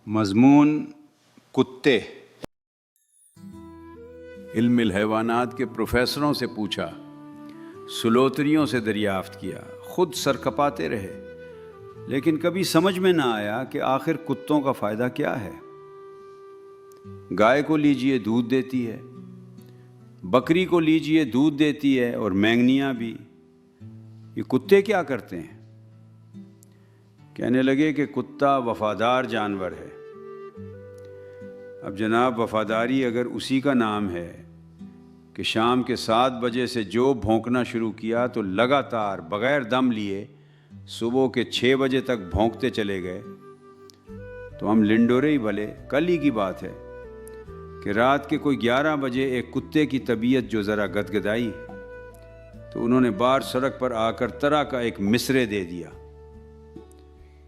مضمون کتے۔ علم الحیوانات کے پروفیسروں سے پوچھا، سلوتریوں سے دریافت کیا، خود سر کپاتے رہے، لیکن کبھی سمجھ میں نہ آیا کہ آخر کتوں کا فائدہ کیا ہے۔ گائے کو لیجئے دودھ دیتی ہے، بکری کو لیجئے دودھ دیتی ہے، اور مینگنیاں بھی۔ یہ کتے کیا کرتے ہیں؟ کہنے لگے کہ کتا وفادار جانور ہے۔ اب جناب، وفاداری اگر اسی کا نام ہے کہ شام کے 7 بجے سے جو بھونکنا شروع کیا تو لگاتار بغیر دم لیے صبح کے 6 بجے تک بھونکتے چلے گئے، تو ہم لنڈورے ہی بھلے۔ کل ہی کی بات ہے کہ رات کے کوئی 11 بجے ایک کتے کی طبیعت جو ذرا گدگدائی تو انہوں نے بار سڑک پر آ کر طرح کا ایک مصرعے دے دیا۔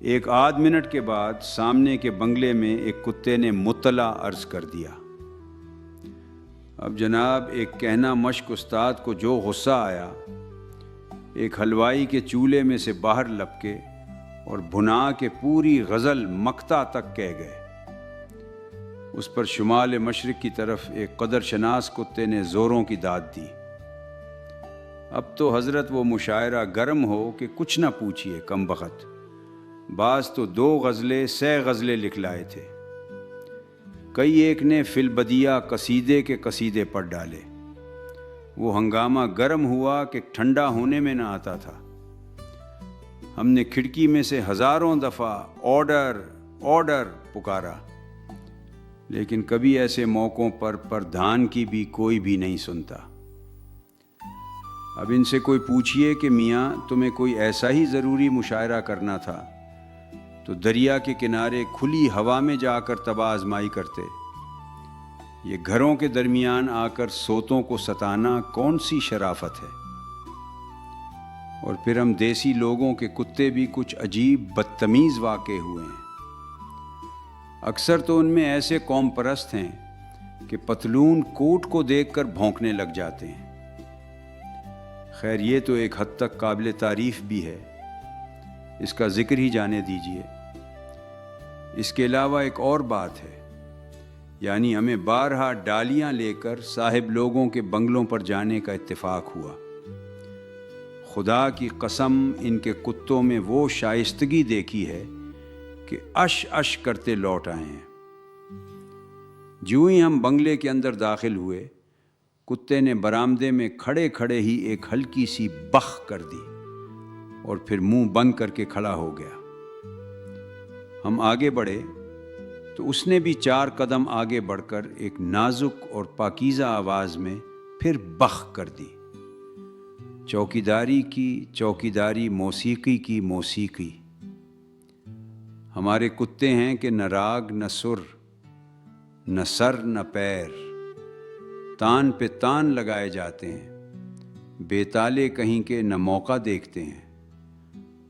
ایک آدھ منٹ کے بعد سامنے کے بنگلے میں ایک کتے نے مطلع عرض کر دیا۔ اب جناب، ایک کہنا مشق استاد کو جو غصہ آیا، ایک حلوائی کے چولہے میں سے باہر لپکے اور بھنا کے پوری غزل مقطع تک کہہ گئے۔ اس پر شمال مشرق کی طرف ایک قدر شناس کتے نے زوروں کی داد دی۔ اب تو حضرت وہ مشاعرہ گرم ہو کہ کچھ نہ پوچھئے، کم بخت۔ بعض تو 2 غزلیں 100 غزلیں لکھ لائے تھے۔ کئی ایک نے فی البدیہ قصیدے کے قصیدے پڑھ ڈالے۔ وہ ہنگامہ گرم ہوا کہ ٹھنڈا ہونے میں نہ آتا تھا۔ ہم نے کھڑکی میں سے ہزاروں دفعہ آرڈر آرڈر پکارا، لیکن کبھی ایسے موقعوں پر پردھان کی بھی کوئی بھی نہیں سنتا۔ اب ان سے کوئی پوچھئے کہ میاں تمہیں کوئی ایسا ہی ضروری مشاعرہ کرنا تھا تو دریا کے کنارے کھلی ہوا میں جا کر طبع آزمائی کرتے۔ یہ گھروں کے درمیان آ کر سوتوں کو ستانا کون سی شرافت ہے؟ اور پھر ہم دیسی لوگوں کے کتے بھی کچھ عجیب بدتمیز واقع ہوئے ہیں۔ اکثر تو ان میں ایسے قوم پرست ہیں کہ پتلون کوٹ کو دیکھ کر بھونکنے لگ جاتے ہیں۔ خیر، یہ تو ایک حد تک قابل تعریف بھی ہے، اس کا ذکر ہی جانے دیجیے۔ اس کے علاوہ ایک اور بات ہے، یعنی ہمیں بارہا ڈالیاں لے کر صاحب لوگوں کے بنگلوں پر جانے کا اتفاق ہوا۔ خدا کی قسم، ان کے کتوں میں وہ شائستگی دیکھی ہے کہ اش اش کرتے لوٹ آئے ہیں۔ جو ہی ہم بنگلے کے اندر داخل ہوئے، کتے نے برآمدے میں کھڑے کھڑے ہی ایک ہلکی سی بخ کر دی اور پھر منہ بند کر کے کھڑا ہو گیا۔ ہم آگے بڑھے تو اس نے بھی 4 قدم آگے بڑھ کر ایک نازک اور پاکیزہ آواز میں پھر بخ کر دی۔ چوکیداری کی چوکیداری، موسیقی کی موسیقی۔ ہمارے کتے ہیں کہ نہ راگ نہ سر، نہ سر نہ پیر، تان پہ تان لگائے جاتے ہیں، بے تالے کہیں کے نہ موقع دیکھتے ہیں،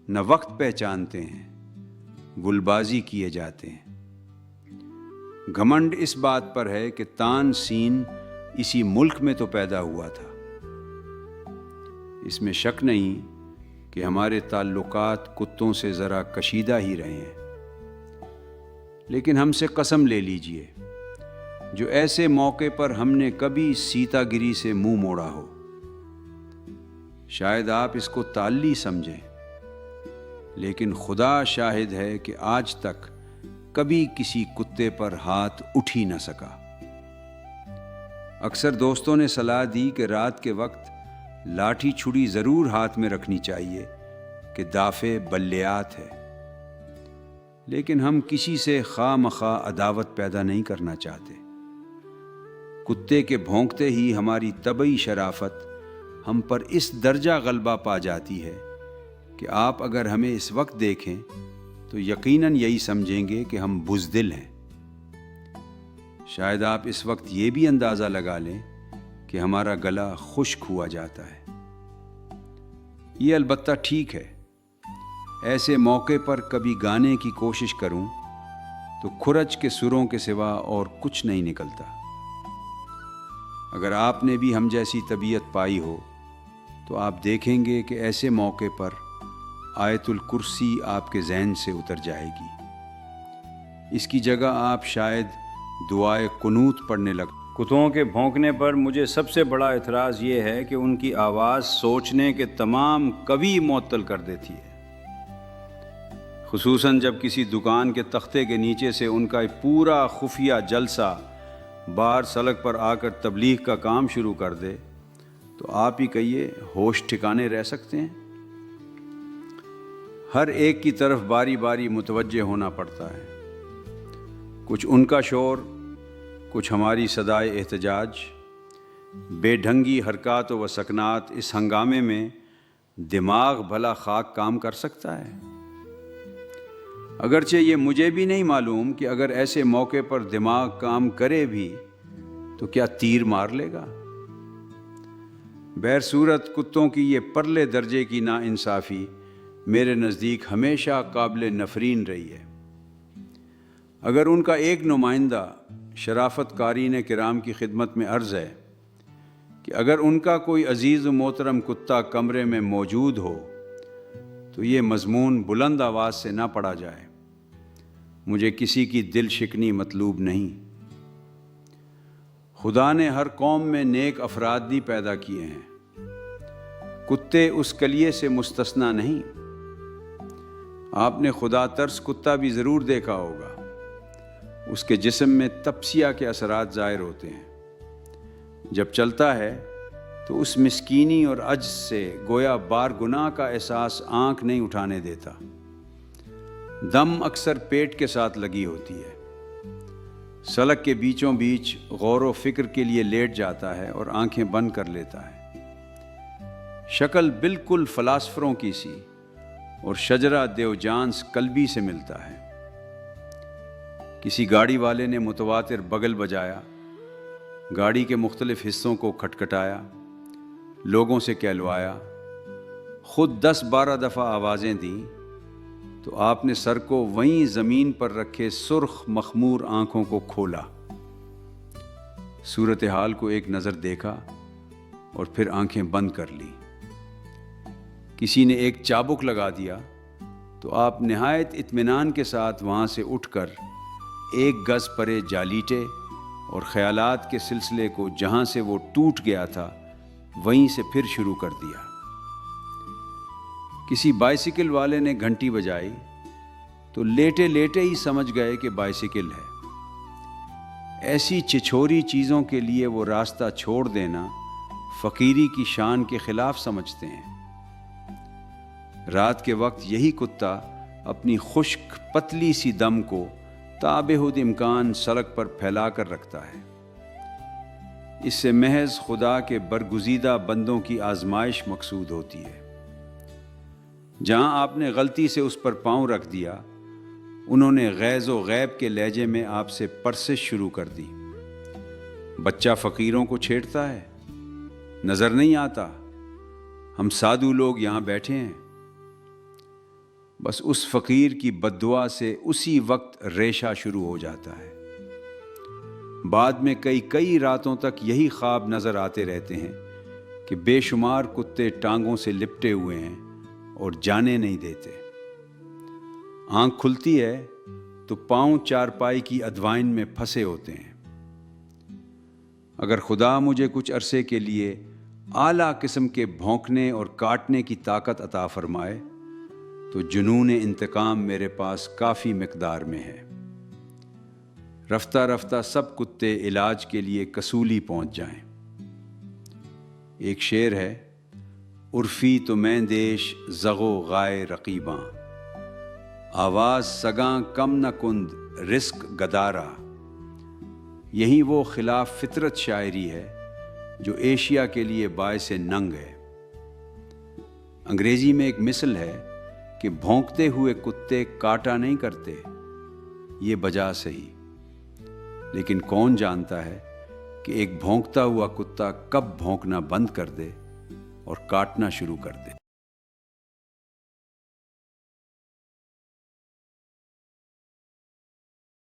نہ وقت پہچانتے ہیں، گلبازی کیے جاتے ہیں۔ گھمنڈ اس بات پر ہے کہ تان سین اسی ملک میں تو پیدا ہوا تھا۔ اس میں شک نہیں کہ ہمارے تعلقات کتوں سے ذرا کشیدہ ہی رہے ہیں، لیکن ہم سے قسم لے لیجئے جو ایسے موقع پر ہم نے کبھی سیتا گری سے منہ موڑا ہو۔ شاید آپ اس کو تعلی سمجھیں، لیکن خدا شاہد ہے کہ آج تک کبھی کسی کتے پر ہاتھ اٹھ ہی نہ سکا۔ اکثر دوستوں نے صلاح دی کہ رات کے وقت لاٹھی چھڑی ضرور ہاتھ میں رکھنی چاہیے کہ دافع بلیات ہے، لیکن ہم کسی سے خواہ مخواہ عداوت پیدا نہیں کرنا چاہتے۔ کتے کے بھونکتے ہی ہماری طبعی شرافت ہم پر اس درجہ غلبہ پا جاتی ہے کہ آپ اگر ہمیں اس وقت دیکھیں تو یقیناً یہی سمجھیں گے کہ ہم بزدل ہیں۔ شاید آپ اس وقت یہ بھی اندازہ لگا لیں کہ ہمارا گلا خشک ہوا جاتا ہے۔ یہ البتہ ٹھیک ہے، ایسے موقع پر کبھی گانے کی کوشش کروں تو کھرچ کے سروں کے سوا اور کچھ نہیں نکلتا۔ اگر آپ نے بھی ہم جیسی طبیعت پائی ہو تو آپ دیکھیں گے کہ ایسے موقع پر آیت الکرسی آپ کے ذہن سے اتر جائے گی۔ اس کی جگہ آپ شاید دعائے قنوت پڑھنے لگ۔ کتوں کے بھونکنے پر مجھے سب سے بڑا اعتراض یہ ہے کہ ان کی آواز سوچنے کے تمام قوی معطل کر دیتی ہے، خصوصاً جب کسی دکان کے تختے کے نیچے سے ان کا پورا خفیہ جلسہ بار سڑک پر آ کر تبلیغ کا کام شروع کر دے تو آپ ہی کہیے ہوش ٹھکانے رہ سکتے ہیں؟ ہر ایک کی طرف باری باری متوجہ ہونا پڑتا ہے، کچھ ان کا شور، کچھ ہماری صدائے احتجاج، بے ڈھنگی حرکات و سکنات۔ اس ہنگامے میں دماغ بھلا خاک کام کر سکتا ہے؟ اگرچہ یہ مجھے بھی نہیں معلوم کہ اگر ایسے موقع پر دماغ کام کرے بھی تو کیا تیر مار لے گا؟ بہر صورت کتوں کی یہ پرلے درجے کی ناانصافی میرے نزدیک ہمیشہ قابل نفرین رہی ہے۔ اگر ان کا ایک نمائندہ شرافت قارئین کرام کی خدمت میں عرض ہے کہ اگر ان کا کوئی عزیز و محترم کتا کمرے میں موجود ہو تو یہ مضمون بلند آواز سے نہ پڑھا جائے، مجھے کسی کی دل شکنی مطلوب نہیں۔ خدا نے ہر قوم میں نیک افراد بھی پیدا کیے ہیں، کتے اس کلیے سے مستثنیٰ نہیں۔ آپ نے خدا ترس کتا بھی ضرور دیکھا ہوگا، اس کے جسم میں تپسیہ کے اثرات ظاہر ہوتے ہیں، جب چلتا ہے تو اس مسکینی اور عجز سے گویا بار گناہ کا احساس آنکھ نہیں اٹھانے دیتا۔ دم اکثر پیٹ کے ساتھ لگی ہوتی ہے، سڑک کے بیچوں بیچ غور و فکر کے لیے لیٹ جاتا ہے اور آنکھیں بند کر لیتا ہے۔ شکل بالکل فلاسفروں کی سی اور شجرہ دیوجانس کلبی سے ملتا ہے۔ کسی گاڑی والے نے متواتر بغل بجایا، گاڑی کے مختلف حصوں کو کھٹکھٹایا، لوگوں سے کہلوایا، خود 10-12 دفعہ آوازیں دیں تو آپ نے سر کو وہیں زمین پر رکھے سرخ مخمور آنکھوں کو کھولا، صورتحال کو ایک نظر دیکھا اور پھر آنکھیں بند کر لی۔ کسی نے ایک چابک لگا دیا تو آپ نہایت اطمینان کے ساتھ وہاں سے اٹھ کر 1 گز پرے جا لیٹے اور خیالات کے سلسلے کو جہاں سے وہ ٹوٹ گیا تھا وہیں سے پھر شروع کر دیا۔ کسی بائسیکل والے نے گھنٹی بجائی تو لیٹے لیٹے ہی سمجھ گئے کہ بائسیکل ہے۔ ایسی چھچھوری چیزوں کے لیے وہ راستہ چھوڑ دینا فقیری کی شان کے خلاف سمجھتے ہیں۔ رات کے وقت یہی کتا اپنی خشک پتلی سی دم کو تابحد امکان سڑک پر پھیلا کر رکھتا ہے۔ اس سے محض خدا کے برگزیدہ بندوں کی آزمائش مقصود ہوتی ہے۔ جہاں آپ نے غلطی سے اس پر پاؤں رکھ دیا، انہوں نے غیظ و غیب کے لہجے میں آپ سے پرسش شروع کر دی۔ بچہ فقیروں کو چھیڑتا ہے، نظر نہیں آتا، ہم سادھو لوگ یہاں بیٹھے ہیں۔ بس اس فقیر کی بددعا سے اسی وقت ریشہ شروع ہو جاتا ہے۔ بعد میں کئی راتوں تک یہی خواب نظر آتے رہتے ہیں کہ بے شمار کتے ٹانگوں سے لپٹے ہوئے ہیں اور جانے نہیں دیتے۔ آنکھ کھلتی ہے تو پاؤں چارپائی کی ادوائن میں پھنسے ہوتے ہیں۔ اگر خدا مجھے کچھ عرصے کے لیے اعلیٰ قسم کے بھونکنے اور کاٹنے کی طاقت عطا فرمائے تو جنون انتقام میرے پاس کافی مقدار میں ہے۔ رفتہ رفتہ سب کتے علاج کے لیے کسولی پہنچ جائیں۔ ایک شعر ہے، عرفی تو میں دیش زغو غائے رقیباں، آواز سگاں کم نہ کند رزق گدارا۔ یہی وہ خلاف فطرت شاعری ہے جو ایشیا کے لیے باعث ننگ ہے۔ انگریزی میں ایک مثل ہے کہ بھونکتے ہوئے کتے کاٹا نہیں کرتے، یہ بجا صحیح، لیکن کون جانتا ہے کہ ایک بھونکتا ہوا کتا کب بھونکنا بند کر دے اور کاٹنا شروع کر دے۔